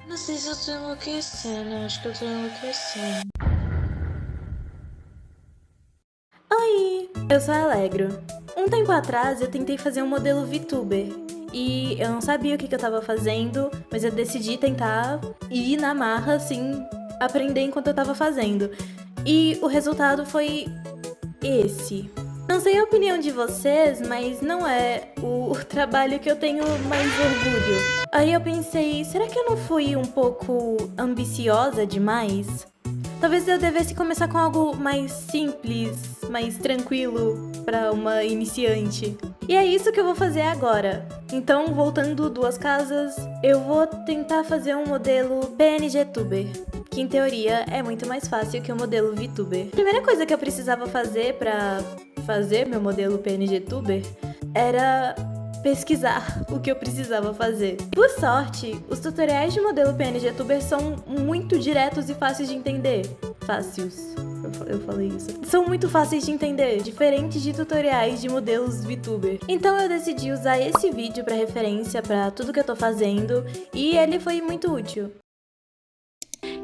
Não sei se eu tô enlouquecendo, acho que eu tô enlouquecendo. Oi, eu sou a Alegro. Um tempo atrás eu tentei fazer um modelo VTuber e eu não sabia o que eu tava fazendo, mas eu decidi tentar ir na marra, assim, aprender enquanto eu tava fazendo. E o resultado foi esse. Não sei a opinião de vocês, mas não é o trabalho que eu tenho mais orgulho. Aí eu pensei, será que eu não fui um pouco ambiciosa demais? Talvez eu devesse começar com algo mais simples, mais tranquilo para uma iniciante. E é isso que eu vou fazer agora. Então, voltando duas casas, eu vou tentar fazer um modelo PNGTuber, que em teoria é muito mais fácil que o modelo VTuber. A primeira coisa que eu precisava fazer para fazer meu modelo PNGTuber era pesquisar o que eu precisava fazer. Por sorte, os tutoriais de modelo PNGTuber são muito diretos e fáceis de entender. Fáceis. Eu falei isso. São muito fáceis de entender, diferentes de tutoriais de modelos VTuber. Então eu decidi usar esse vídeo para referência para tudo que eu tô fazendo e ele foi muito útil.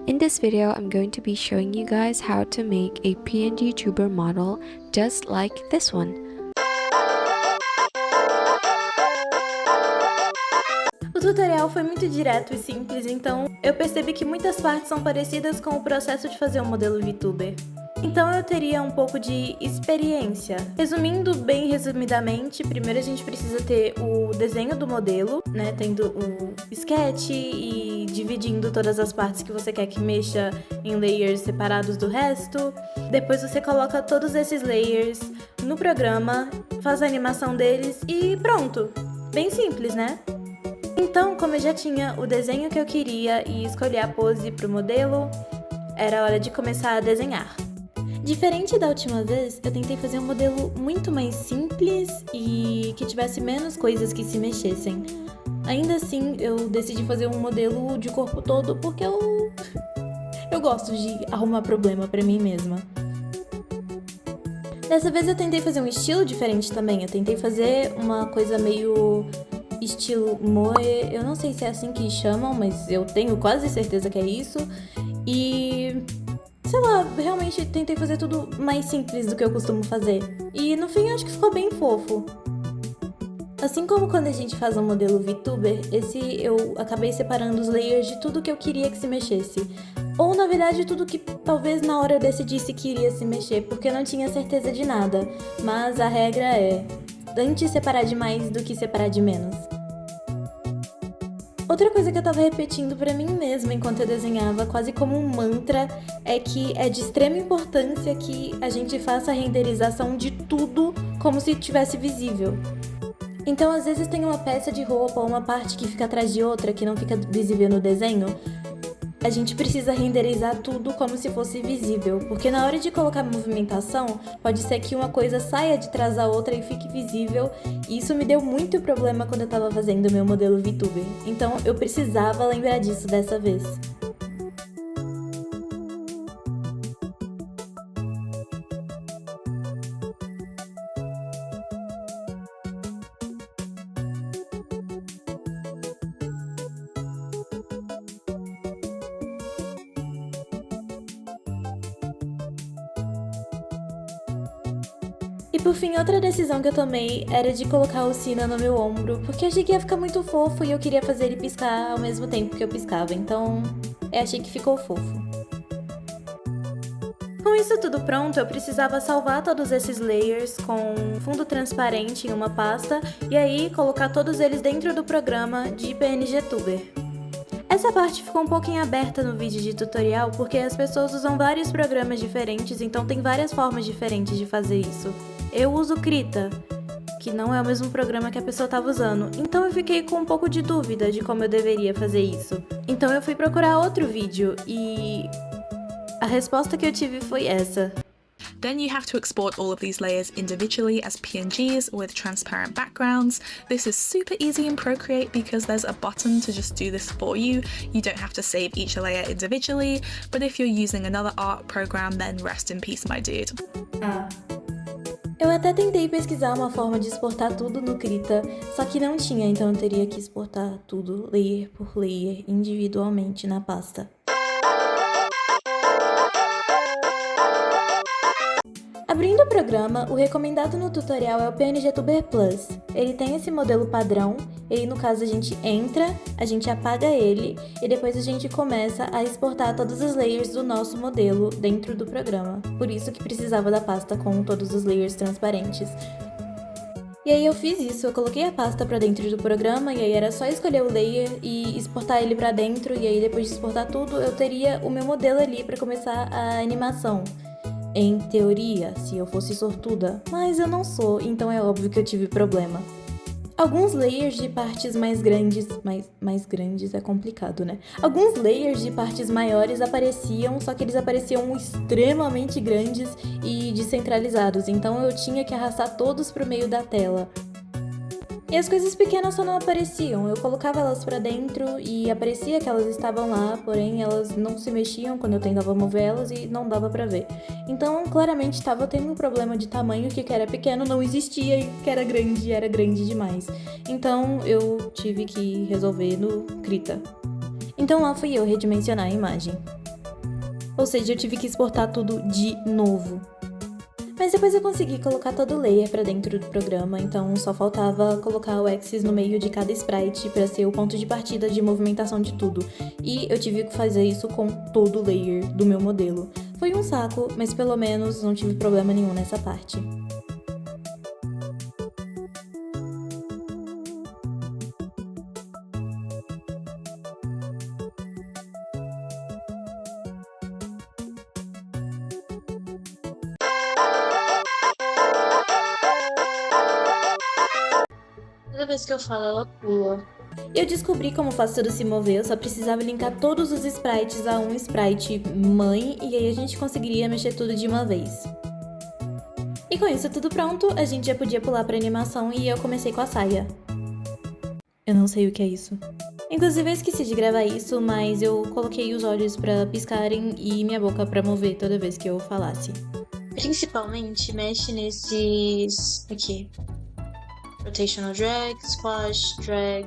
In this video, I'm going to be showing you guys how to make a PNG tuber model just like this one. O tutorial foi muito direto e simples, então eu percebi que muitas partes são parecidas com o processo de fazer um modelo VTuber. Então eu teria um pouco de experiência. Resumindo bem resumidamente, primeiro a gente precisa ter o desenho do modelo, né, tendo o sketch e dividindo todas as partes que você quer que mexa em layers separados do resto. Depois você coloca todos esses layers no programa, faz a animação deles e pronto. Bem simples, né? Então, como eu já tinha o desenho que eu queria e escolhi a pose para o modelo, era hora de começar a desenhar. Diferente da última vez, eu tentei fazer um modelo muito mais simples e que tivesse menos coisas que se mexessem. Ainda assim, eu decidi fazer um modelo de corpo todo porque eu gosto de arrumar problema para mim mesma. Dessa vez eu tentei fazer um estilo diferente também, eu tentei fazer uma coisa meio estilo moe, eu não sei se é assim que chamam, mas eu tenho quase certeza que é isso. E sei lá, realmente tentei fazer tudo mais simples do que eu costumo fazer. E no fim acho que ficou bem fofo. Assim como quando a gente faz um modelo VTuber, esse eu acabei separando os layers de tudo que eu queria que se mexesse. Ou na verdade tudo que talvez na hora eu decidisse que iria se mexer, porque eu não tinha certeza de nada. Mas a regra é antes separar de mais do que separar de menos. Outra coisa que eu tava repetindo pra mim mesma enquanto eu desenhava, quase como um mantra, é que é de extrema importância que a gente faça a renderização de tudo como se estivesse visível. Então, às vezes tem uma peça de roupa ou uma parte que fica atrás de outra que não fica visível no desenho. A gente precisa renderizar tudo como se fosse visível, porque na hora de colocar movimentação, pode ser que uma coisa saia de trás da outra e fique visível, e isso me deu muito problema quando eu tava fazendo meu modelo VTuber, então eu precisava lembrar disso dessa vez. E por fim, outra decisão que eu tomei era de colocar o Sina no meu ombro, porque eu achei que ia ficar muito fofo e eu queria fazer ele piscar ao mesmo tempo que eu piscava, então eu achei que ficou fofo. Com isso tudo pronto, eu precisava salvar todos esses layers com fundo transparente em uma pasta e aí colocar todos eles dentro do programa de PNGTuber. Essa parte ficou um pouquinho aberta no vídeo de tutorial porque as pessoas usam vários programas diferentes, então tem várias formas diferentes de fazer isso. Eu uso Krita, que não é o mesmo programa que a pessoa estava usando, então eu fiquei com um pouco de dúvida de como eu deveria fazer isso. Então eu fui procurar outro vídeo e a resposta que eu tive foi essa. Then you have to export all of these layers individually as PNGs with transparent backgrounds. This is super easy in Procreate because there's a button to just do this for you. You don't have to save each layer individually, but if you're using another art program, then rest in peace, my dude. Eu até tentei pesquisar uma forma de exportar tudo no Krita, só que não tinha, então eu teria que exportar tudo layer por layer, individualmente na pasta. Abrindo o programa, o recomendado no tutorial é o PNG Tuber Plus. Ele tem esse modelo padrão, e aí no caso a gente entra, a gente apaga ele, e depois a gente começa a exportar todos os layers do nosso modelo dentro do programa. Por isso que precisava da pasta com todos os layers transparentes. E aí eu fiz isso, eu coloquei a pasta pra dentro do programa, e aí era só escolher o layer e exportar ele pra dentro, e aí depois de exportar tudo, eu teria o meu modelo ali pra começar a animação. Em teoria, se eu fosse sortuda, mas eu não sou, então é óbvio que eu tive problema. Alguns layers de partes mais grandes é complicado, né? Alguns layers de partes maiores apareciam, só que eles apareciam extremamente grandes e descentralizados, então eu tinha que arrastar todos pro meio da tela. E as coisas pequenas só não apareciam, eu colocava elas pra dentro e aparecia que elas estavam lá, porém elas não se mexiam quando eu tentava mover elas e não dava pra ver. Então claramente estava tendo um problema de tamanho, que era pequeno não existia e que era grande demais. Então eu tive que resolver no Krita. Então lá fui eu redimensionar a imagem. Ou seja, eu tive que exportar tudo de novo. Mas depois eu consegui colocar todo o layer pra dentro do programa, então só faltava colocar o axis no meio de cada sprite pra ser o ponto de partida de movimentação de tudo. E eu tive que fazer isso com todo o layer do meu modelo. Foi um saco, mas pelo menos não tive problema nenhum nessa parte. Toda vez que eu falo, ela pula. Eu descobri como faço tudo se mover, eu só precisava linkar todos os sprites a um sprite mãe e aí a gente conseguiria mexer tudo de uma vez. E com isso tudo pronto, a gente já podia pular pra animação e eu comecei com a saia. Eu não sei o que é isso. Inclusive eu esqueci de gravar isso, mas eu coloquei os olhos pra piscarem e minha boca pra mover toda vez que eu falasse. Principalmente mexe nesses aqui. Rotational drag, squash, drag,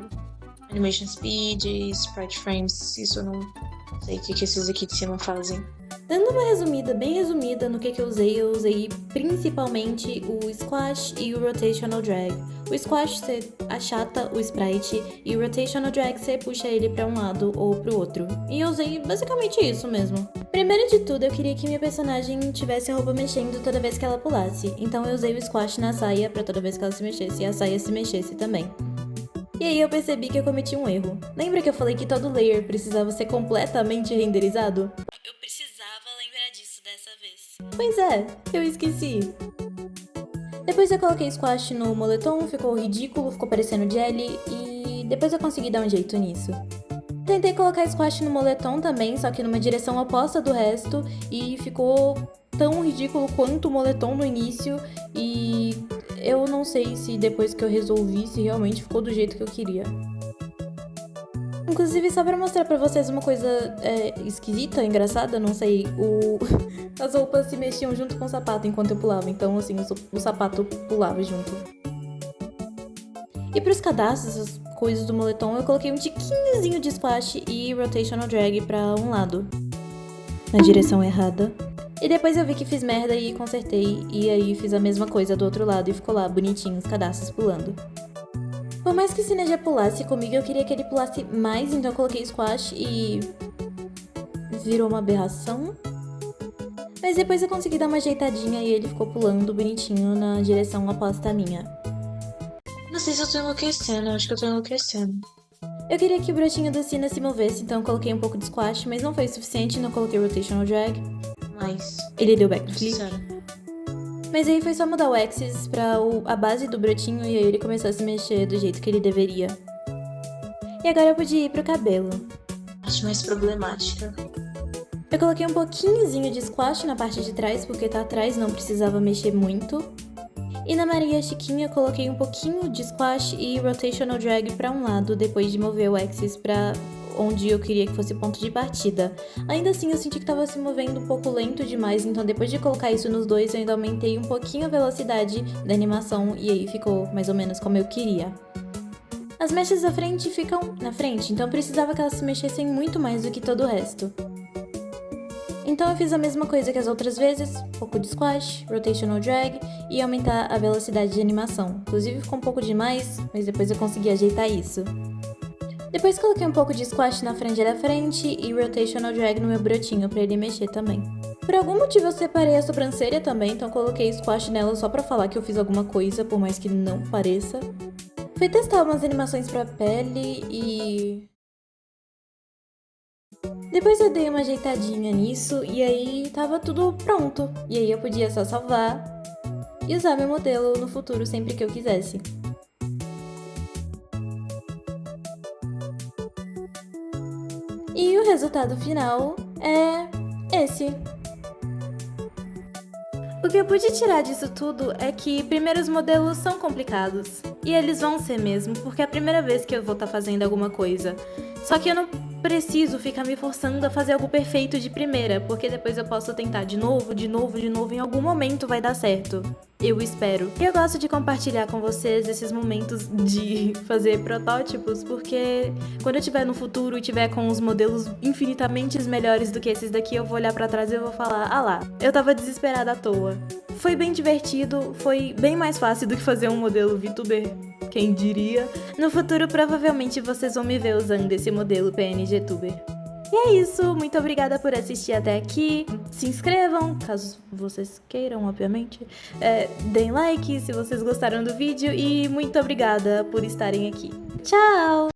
animation speed, sprite frames. Isso eu não sei o que esses aqui de cima fazem. Dando uma resumida, bem resumida no que eu usei principalmente o squash e o rotational drag. O squash você achata o sprite e o rotational drag você puxa ele pra um lado ou pro outro. E eu usei basicamente isso mesmo. Primeiro de tudo, eu queria que minha personagem tivesse a roupa mexendo toda vez que ela pulasse, então eu usei o squash na saia pra toda vez que ela se mexesse e a saia se mexesse também. E aí eu percebi que eu cometi um erro. Lembra que eu falei que todo layer precisava ser completamente renderizado? Eu precisava lembrar disso dessa vez. Pois é, eu esqueci. Depois eu coloquei squash no moletom, ficou ridículo, ficou parecendo jelly e depois eu consegui dar um jeito nisso. Tentei colocar squash no moletom também, só que numa direção oposta do resto e ficou tão ridículo quanto o moletom no início e eu não sei se depois que eu resolvi se realmente ficou do jeito que eu queria. Inclusive, só pra mostrar pra vocês uma coisa esquisita, engraçada, não sei, as roupas se mexiam junto com o sapato enquanto eu pulava, então assim, o sapato pulava junto. E pros cadastros, as coisas do moletom, eu coloquei um tiquinhozinho de squash e rotational drag pra um lado, na direção errada. E depois eu vi que fiz merda e consertei, e aí fiz a mesma coisa do outro lado e ficou lá bonitinho os cadastros pulando. Por mais que o Cine já pulasse comigo, eu queria que ele pulasse mais, então eu coloquei squash e virou uma aberração. Mas depois eu consegui dar uma ajeitadinha e ele ficou pulando bonitinho na direção oposta à minha. Não sei se eu tô enlouquecendo, acho que eu tô enlouquecendo. Eu queria que o brotinho do Cine se movesse, então eu coloquei um pouco de squash, mas não foi o suficiente, não coloquei rotational drag. Mas Ele deu backflip. sincero. Mas aí foi só mudar o axis pra a base do brotinho e aí ele começou a se mexer do jeito que ele deveria. E agora eu podia ir pro cabelo. Acho mais problemática. Eu coloquei um pouquinhozinho de squash na parte de trás, porque tá atrás, não precisava mexer muito. E na Maria Chiquinha eu coloquei um pouquinho de squash e rotational drag pra um lado, depois de mover o axis pra onde eu queria que fosse o ponto de partida. Ainda assim, eu senti que estava se movendo um pouco lento demais, então depois de colocar isso nos dois, eu ainda aumentei um pouquinho a velocidade da animação e aí ficou mais ou menos como eu queria. As mechas da frente ficam na frente, então eu precisava que elas se mexessem muito mais do que todo o resto. Então eu fiz a mesma coisa que as outras vezes, um pouco de squash, rotational drag e aumentar a velocidade de animação. Inclusive ficou um pouco demais, mas depois eu consegui ajeitar isso. Depois coloquei um pouco de squash na frente da frente e rotational drag no meu brotinho pra ele mexer também. Por algum motivo eu separei a sobrancelha também, então coloquei squash nela só pra falar que eu fiz alguma coisa, por mais que não pareça. Fui testar umas animações pra pele e... depois eu dei uma ajeitadinha nisso e aí tava tudo pronto. E aí eu podia só salvar e usar meu modelo no futuro sempre que eu quisesse. E o resultado final é esse. O que eu pude tirar disso tudo é que, primeiro, os modelos são complicados. E eles vão ser mesmo, porque é a primeira vez que eu vou estar fazendo alguma coisa. Só que eu não preciso ficar me forçando a fazer algo perfeito de primeira, porque depois eu posso tentar de novo, em algum momento vai dar certo. Eu espero. E eu gosto de compartilhar com vocês esses momentos de fazer protótipos, porque quando eu estiver no futuro e tiver com os modelos infinitamente melhores do que esses daqui, eu vou olhar pra trás e eu vou falar, ah lá, eu tava desesperada à toa. Foi bem divertido, foi bem mais fácil do que fazer um modelo VTuber, quem diria. No futuro, provavelmente vocês vão me ver usando esse modelo PNGTuber. E é isso, muito obrigada por assistir até aqui. Se inscrevam, caso vocês queiram, obviamente. Deem like se vocês gostaram do vídeo e muito obrigada por estarem aqui. Tchau!